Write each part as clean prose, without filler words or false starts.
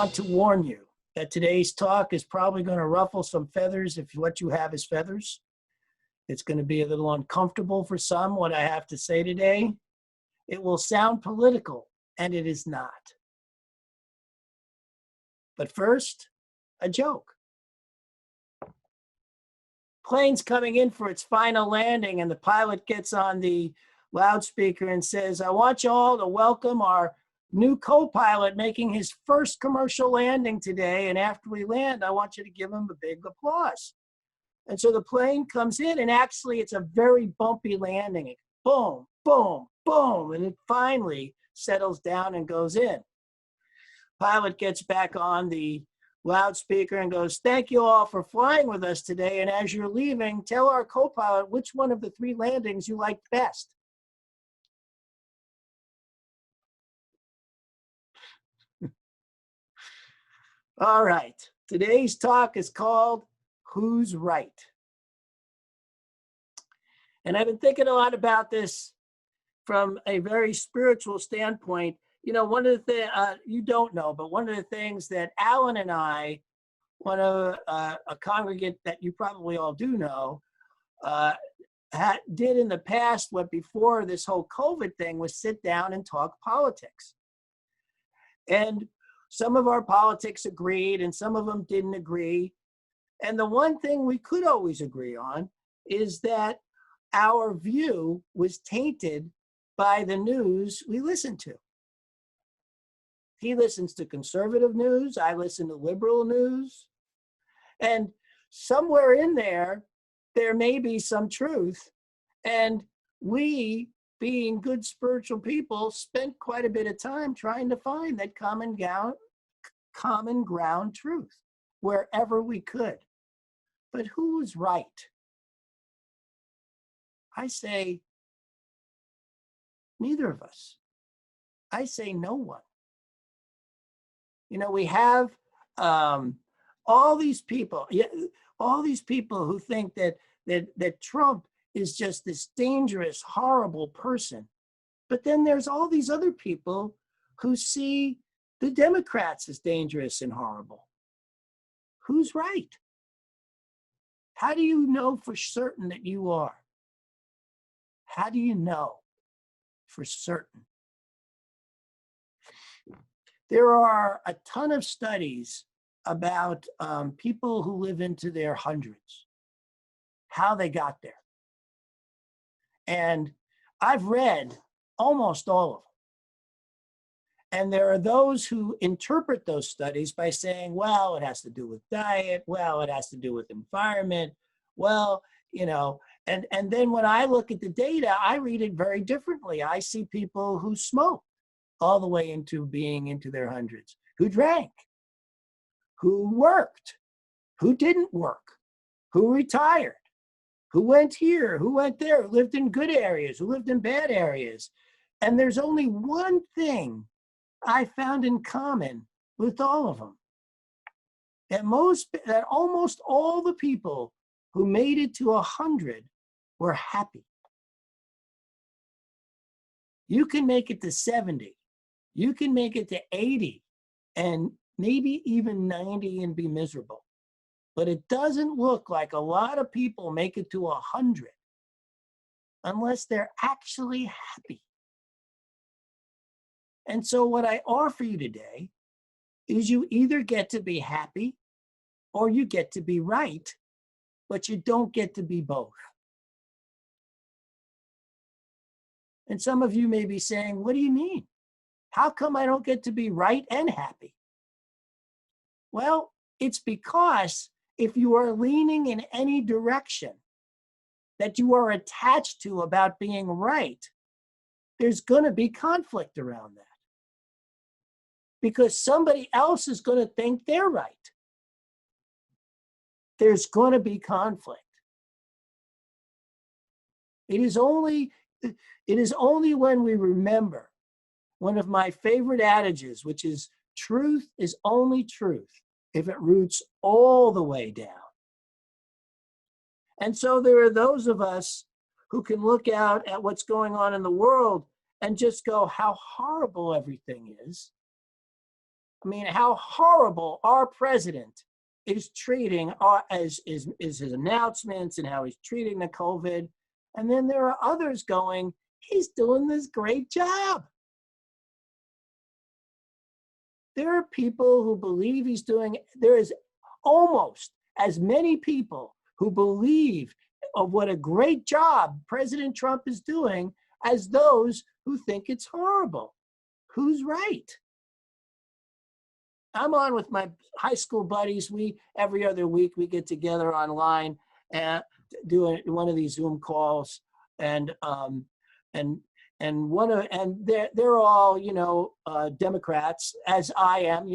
want to warn you that today's talk is probably going to ruffle some feathers if what you have is feathers. It's going to be a little uncomfortable for some, what I have to say today. It will sound political, and it is not. But first, a joke. Plane's coming in for its final landing, and the pilot gets on the loudspeaker and says, "I want you all to welcome our new co-pilot making his first commercial landing today. And after we land, I want you to give him a big applause." And so the plane comes in, and actually it's a very bumpy landing. Boom, boom, boom. And it finally settles down and goes in. Pilot gets back on the loudspeaker and goes, "Thank you all for flying with us today. And as you're leaving, tell our co-pilot which one of the 3 landings you liked best." All right, today's talk is called Who's Right? And I've been thinking a lot about this from a very spiritual standpoint. You know, one of the things, you don't know, but one of the things that Alan and I, one of a congregant that you probably all do know, did in the past, what before this whole COVID thing, was sit down and talk politics. And some of our politics agreed and some of them didn't agree. And the one thing we could always agree on is that our view was tainted by the news we listened to. He listens to conservative news, I listen to liberal news. And somewhere in there, there may be some truth. And we, being good spiritual people, spent quite a bit of time trying to find that common ground truth wherever we could. But who was right? I say neither of us. I say no one. You know, we have all these people who think that Trump is just this dangerous, horrible person. But then there's all these other people who see the Democrats as dangerous and horrible. Who's right? How do you know for certain that you are? How do you know for certain? There are a ton of studies about people who live into their hundreds, how they got there. And I've read almost all of them. And there are those who interpret those studies by saying, well, it has to do with diet. Well, it has to do with environment. Well, you know, and then when I look at the data, I read it very differently. I see people who smoke all the way into being into their hundreds, who drank, who worked, who didn't work, who retired, who went here, who went there, who lived in good areas, who lived in bad areas. And there's only one thing I found in common with all of them. That almost all the people who made it to 100 were happy. You can make it to 70. You can make it to 80 and maybe even 90 and be miserable. But it doesn't look like a lot of people make it to 100 unless they're actually happy. And so what I offer you today is you either get to be happy or you get to be right, but you don't get to be both. And some of you may be saying, what do you mean? How come I don't get to be right and happy? Well, it's because if you are leaning in any direction that you are attached to about being right, there's going to be conflict around that. Because somebody else is going to think they're right. There's going to be conflict. It is only when we remember one of my favorite adages, which is truth is only truth if it roots all the way down. And so there are those of us who can look out at what's going on in the world and just go, how horrible everything is. I mean, how horrible our president is treating our, as is his announcements and how he's treating the COVID. And then there are others going, he's doing this great job. There are people who believe he's doing, there is almost as many people who believe of what a great job President Trump is doing as those who think it's horrible. Who's right? I'm on with my high school buddies. We every other week we get together online and do one of these Zoom calls, and and they're all Democrats, as I am.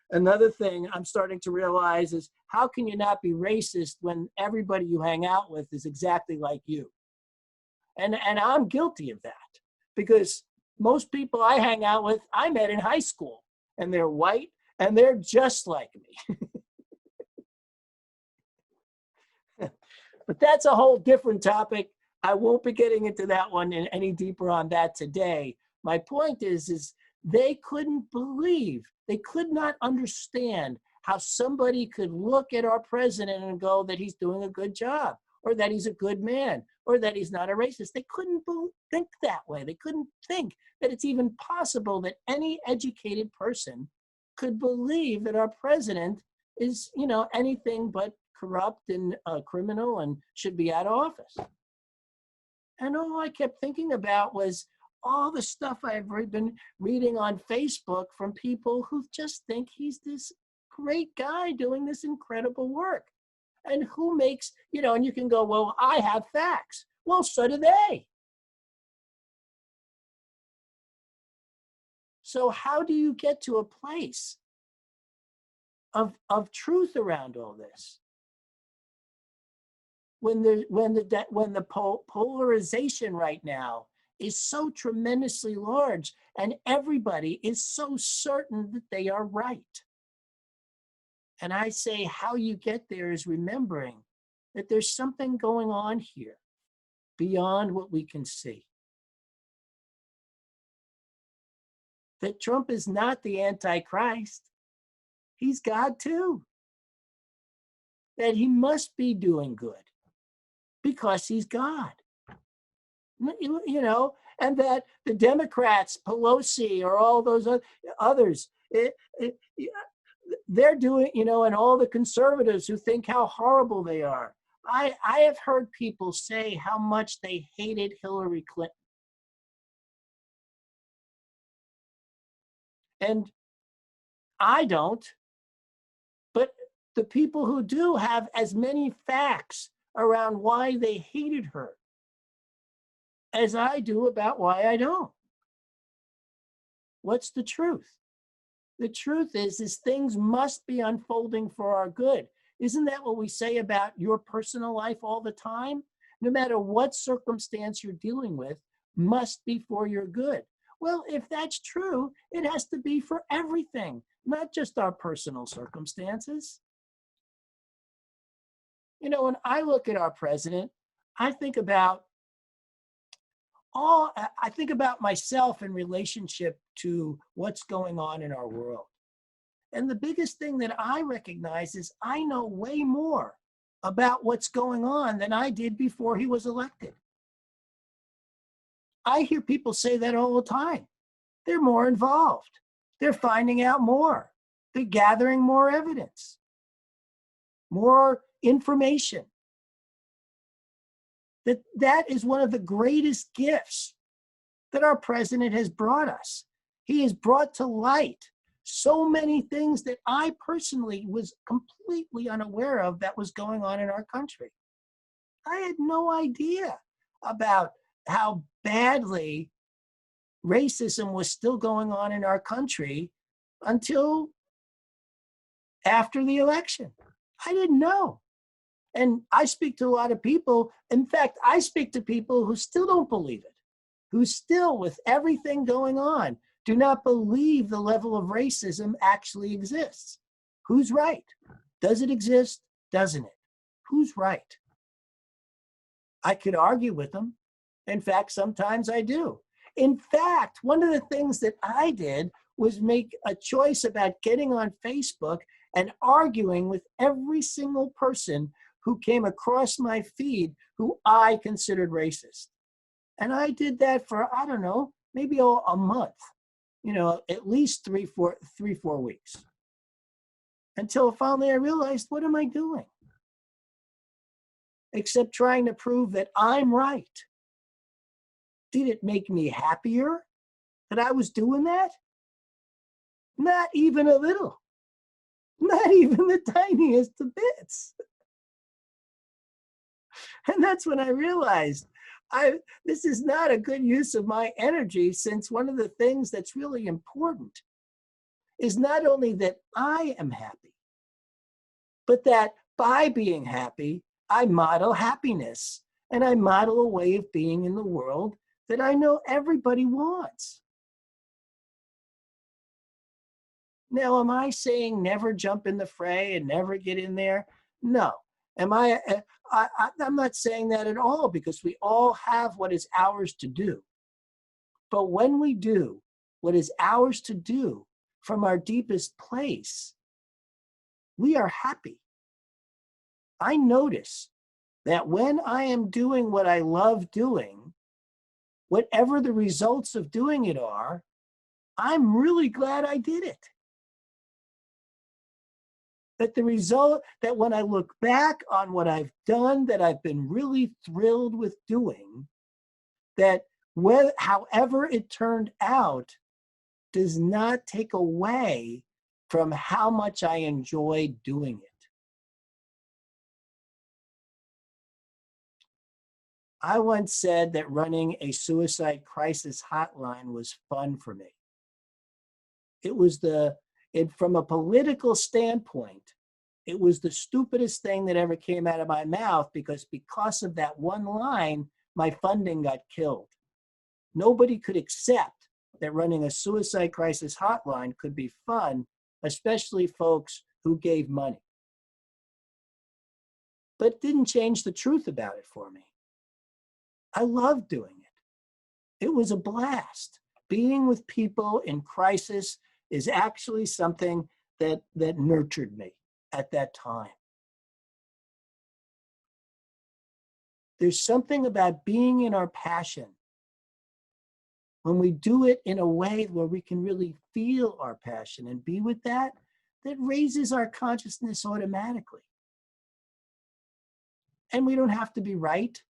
Another thing I'm starting to realize is, how can you not be racist when everybody you hang out with is exactly like you? And I'm guilty of that, because most people I hang out with I met in high school, and they're white and they're just like me. But that's a whole different topic. I won't be getting into that one any deeper on that today. My point is they couldn't believe, they could not understand how somebody could look at our president and go that he's doing a good job, or that he's a good man, or that he's not a racist. They couldn't think that way. They couldn't think that it's even possible that any educated person could believe that our president is, anything but corrupt and criminal and should be out of office. And all I kept thinking about was all the stuff I've been reading on Facebook from people who just think he's this great guy doing this incredible work. And who makes, and you can go, well, I have facts. Well, so do they. So how do you get to a place of truth around all this? When the polarization right now is so tremendously large, and everybody is so certain that they are right. And I say, how you get there is remembering that there's something going on here beyond what we can see. That Trump is not the Antichrist. He's God too. That he must be doing good because he's God. And that the Democrats, Pelosi, or all those others, they're doing, and all the conservatives who think how horrible they are. I have heard people say how much they hated Hillary Clinton. And I don't, but the people who do have as many facts around why they hated her as I do about why I don't. What's the truth? The truth is things must be unfolding for our good. Isn't that what we say about your personal life all the time? No matter what circumstance you're dealing with, must be for your good. Well, if that's true, it has to be for everything, not just our personal circumstances. When I look at our president, I think about myself in relationship to what's going on in our world. And the biggest thing that I recognize is I know way more about what's going on than I did before he was elected. I hear people say that all the time. They're more involved. They're finding out more. They're gathering more evidence, more information. That is one of the greatest gifts that our president has brought us. He has brought to light so many things that I personally was completely unaware of that was going on in our country. I had no idea about how badly racism was still going on in our country until after the election. I didn't know. And I speak to a lot of people. In fact, I speak to people who still don't believe it, who still, with everything going on, do not believe the level of racism actually exists. Who's right? Does it exist? Doesn't it? Who's right? I could argue with them. In fact, sometimes I do. In fact, one of the things that I did was make a choice about getting on Facebook and arguing with every single person who came across my feed who I considered racist. And I did that for, I don't know, maybe a month, at least three, 4 weeks. Until finally I realized, what am I doing? Except trying to prove that I'm right. Did it make me happier that I was doing that? Not even a little. Not even the tiniest of bits. And that's when I realized this is not a good use of my energy, since one of the things that's really important is not only that I am happy, but that by being happy, I model happiness, and I model a way of being in the world that I know everybody wants. Now, am I saying never jump in the fray and never get in there? No. I'm not saying that at all, because we all have what is ours to do. But when we do what is ours to do from our deepest place, we are happy. I notice that when I am doing what I love doing, whatever the results of doing it are, I'm really glad I did it. That the result, that when I look back on what I've done, that I've been really thrilled with doing, that however it turned out does not take away from how much I enjoy doing it. I once said that running a suicide crisis hotline was fun for me. It was from a political standpoint, it was the stupidest thing that ever came out of my mouth, because of that one line, my funding got killed. Nobody could accept that running a suicide crisis hotline could be fun, especially folks who gave money. But it didn't change the truth about it for me. I loved doing it. It was a blast. Being with people in crisis is actually something that nurtured me at that time. There's something about being in our passion, when we do it in a way where we can really feel our passion and be with that raises our consciousness automatically. And we don't have to be right.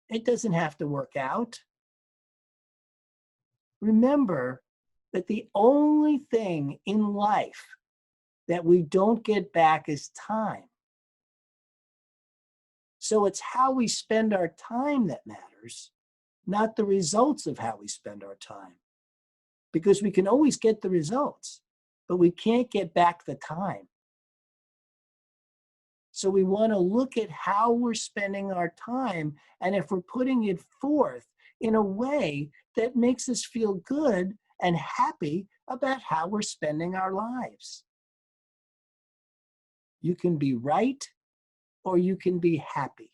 It doesn't have to work out. Remember that the only thing in life that we don't get back is time. So it's how we spend our time that matters, not the results of how we spend our time. Because we can always get the results, but we can't get back the time. So we want to look at how we're spending our time, and if we're putting it forth in a way that makes us feel good and happy about how we're spending our lives. You can be right, or you can be happy.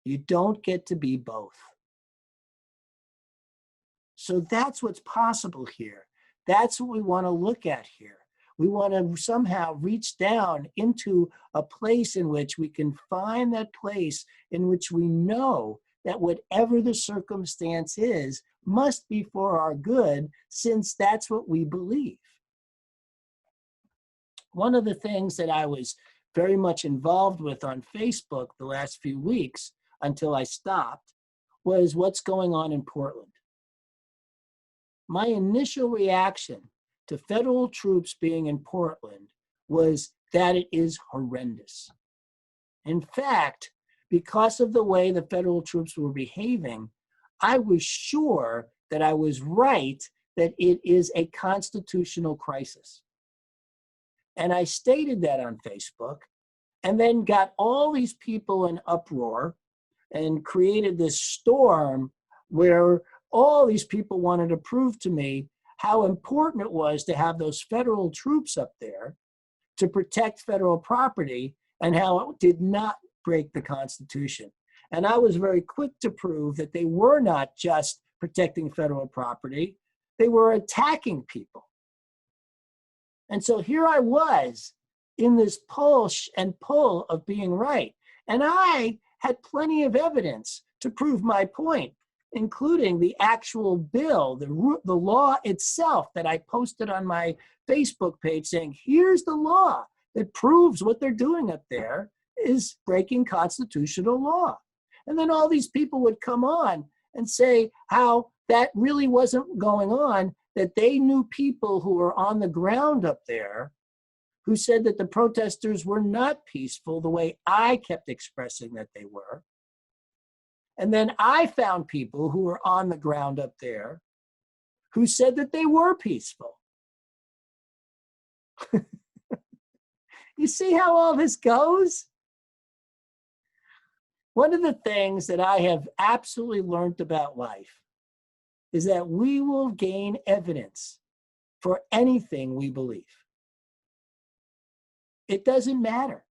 You don't get to be both. So that's what's possible here. That's what we want to look at here. We want to somehow reach down into a place in which we can find that place in which we know that whatever the circumstance is must be for our good, since that's what we believe. One of the things that I was very much involved with on Facebook the last few weeks, until I stopped, was what's going on in Portland. My initial reaction to federal troops being in Portland was that it is horrendous. In fact, because of the way the federal troops were behaving, I was sure that I was right, that it is a constitutional crisis. And I stated that on Facebook, and then got all these people in uproar and created this storm where all these people wanted to prove to me how important it was to have those federal troops up there to protect federal property, and how it did not break the Constitution. And I was very quick to prove that they were not just protecting federal property, They were attacking people. And so here I was in this push and pull of being right. And I had plenty of evidence to prove my point, including the actual bill, the law itself that I posted on my Facebook page saying, here's the law that proves what they're doing up there is breaking constitutional law. And then all these people would come on and say how that really wasn't going on, that they knew people who were on the ground up there who said that the protesters were not peaceful the way I kept expressing that they were. And then I found people who were on the ground up there who said that they were peaceful. You see how all this goes? One of the things that I have absolutely learned about life is that we will gain evidence for anything we believe. It doesn't matter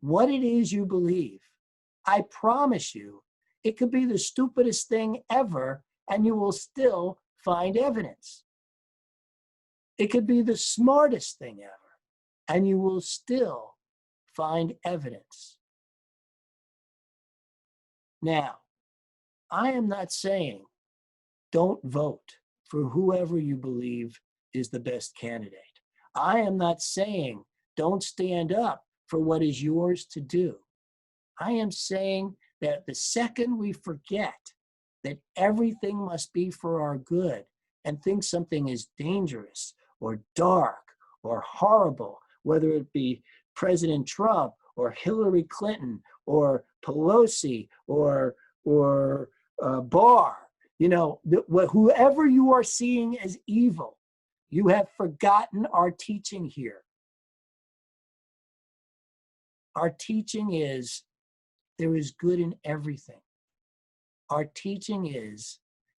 what it is you believe. I promise you, it could be the stupidest thing ever, and you will still find evidence. It could be the smartest thing ever, and you will still find evidence. Now, I am not saying don't vote for whoever you believe is the best candidate. I am not saying don't stand up for what is yours to do. I am saying that the second we forget that everything must be for our good and think something is dangerous or dark or horrible, whether it be President Trump or Hillary Clinton or Pelosi or Barr, whoever you are seeing as evil, you have forgotten our teaching here. Our teaching is there is good in everything. Our teaching is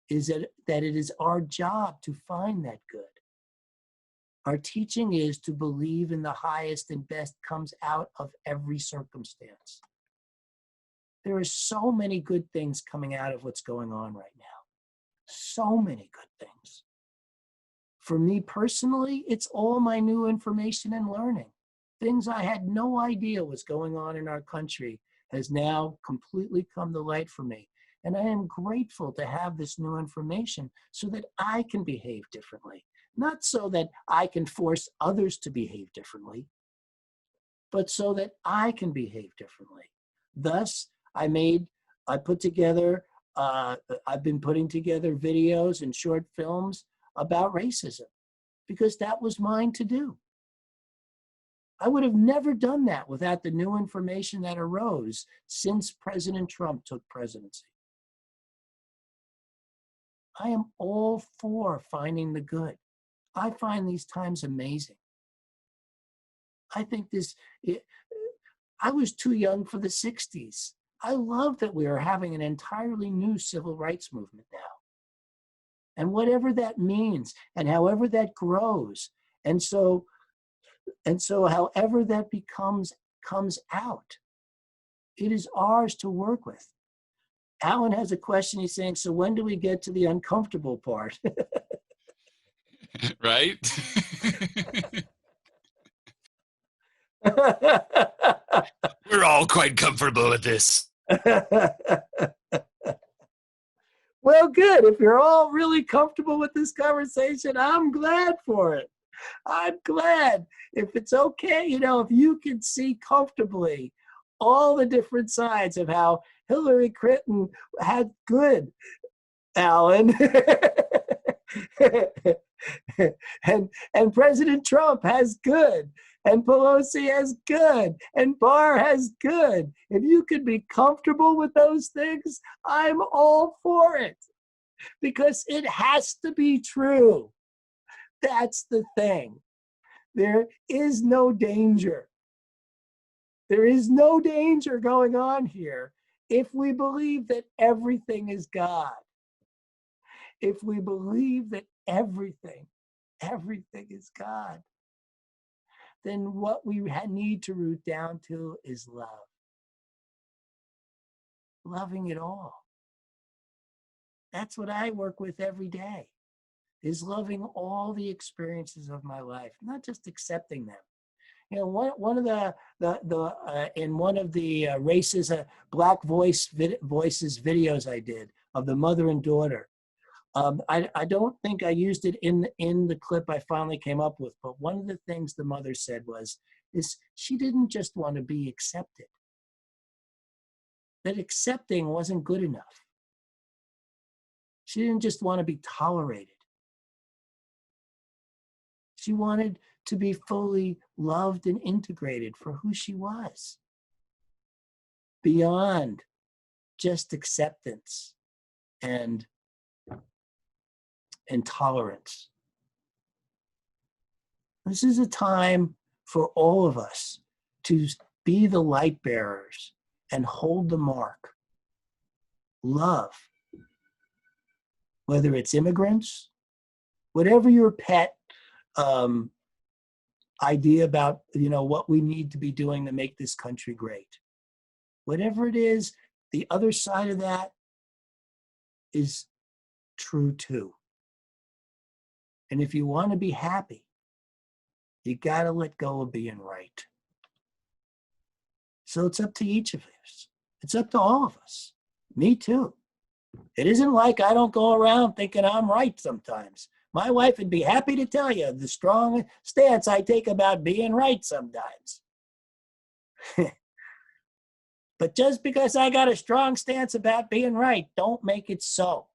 that it is our job to find that good. Our teaching is to believe in the highest and best comes out of every circumstance. There are so many good things coming out of what's going on right now. So many good things. For me personally, it's all my new information and learning. Things I had no idea was going on in our country has now completely come to light for me. And I am grateful to have this new information so that I can behave differently. Not so that I can force others to behave differently, but so that I can behave differently. Thus, I've been putting together videos and short films about racism because that was mine to do. I would have never done that without the new information that arose since President Trump took presidency. I am all for finding the good. I find these times amazing. I think I was too young for the 60s. I love that we are having an entirely new civil rights movement now. And whatever that means, and however that grows, and so however that comes out, it is ours to work with. Alan has a question. He's saying, so when do we get to the uncomfortable part? Right? We're all quite comfortable with this. Well, good. If you're all really comfortable with this conversation, I'm glad for it. I'm glad. If it's okay, if you can see comfortably all the different sides of how Hillary Clinton had good, Alan, and President Trump has good, and Pelosi has good, and Barr has good. If you can be comfortable with those things, I'm all for it, because it has to be true. That's the thing. There is no danger. There is no danger going on here if we believe that everything is God. If we believe that everything is God, then what we need to root down to is love. Loving it all. That's what I work with every day. is loving all the experiences of my life, not just accepting them. You know, one of the in one of the races, Black Voices videos I did of the mother and daughter. I don't think I used it in the clip I finally came up with, but one of the things the mother said is she didn't just want to be accepted. That accepting wasn't good enough. She didn't just want to be tolerated. She wanted to be fully loved and integrated for who she was, beyond just acceptance and tolerance. This is a time for all of us to be the light bearers and hold the mark. Love, whether it's immigrants, whatever your pet idea about, you know, what we need to be doing to make this country great. Whatever it is, the other side of that is true too. And if you want to be happy, you got to let go of being right. So it's up to each of us. It's up to all of us. Me too. It isn't like I don't go around thinking I'm right sometimes. My wife would be happy to tell you the strong stance I take about being right sometimes. But just because I got a strong stance about being right, don't make it so.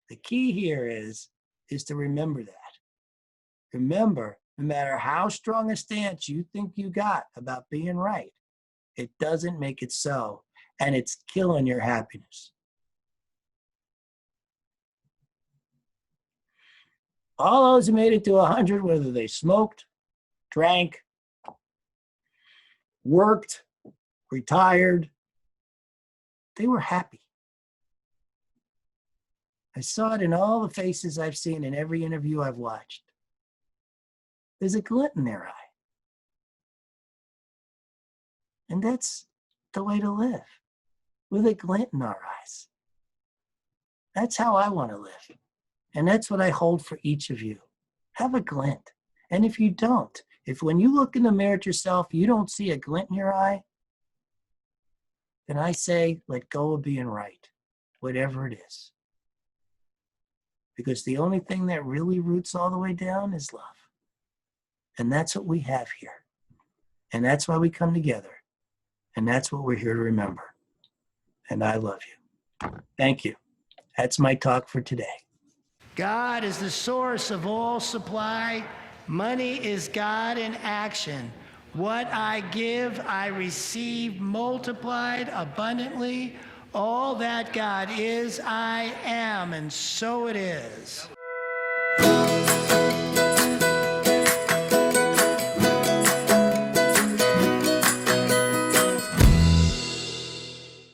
The key here is to remember that. Remember, no matter how strong a stance you think you got about being right, it doesn't make it so, and it's killing your happiness. All those who made it to 100, whether they smoked, drank, worked, retired, they were happy. I saw it in all the faces I've seen in every interview I've watched. There's a glint in their eye. And that's the way to live, with a glint in our eyes. That's how I want to live. And that's what I hold for each of you. Have a glint. And if you don't, if when you look in the mirror at yourself, you don't see a glint in your eye, then I say, let go of being right, whatever it is. Because the only thing that really roots all the way down is love. And that's what we have here. And that's why we come together. And that's what we're here to remember. And I love you. Thank you. That's my talk for today. God is the source of all supply. Money is God in action. What I give, I receive multiplied abundantly. All that God is, I am, and so it is.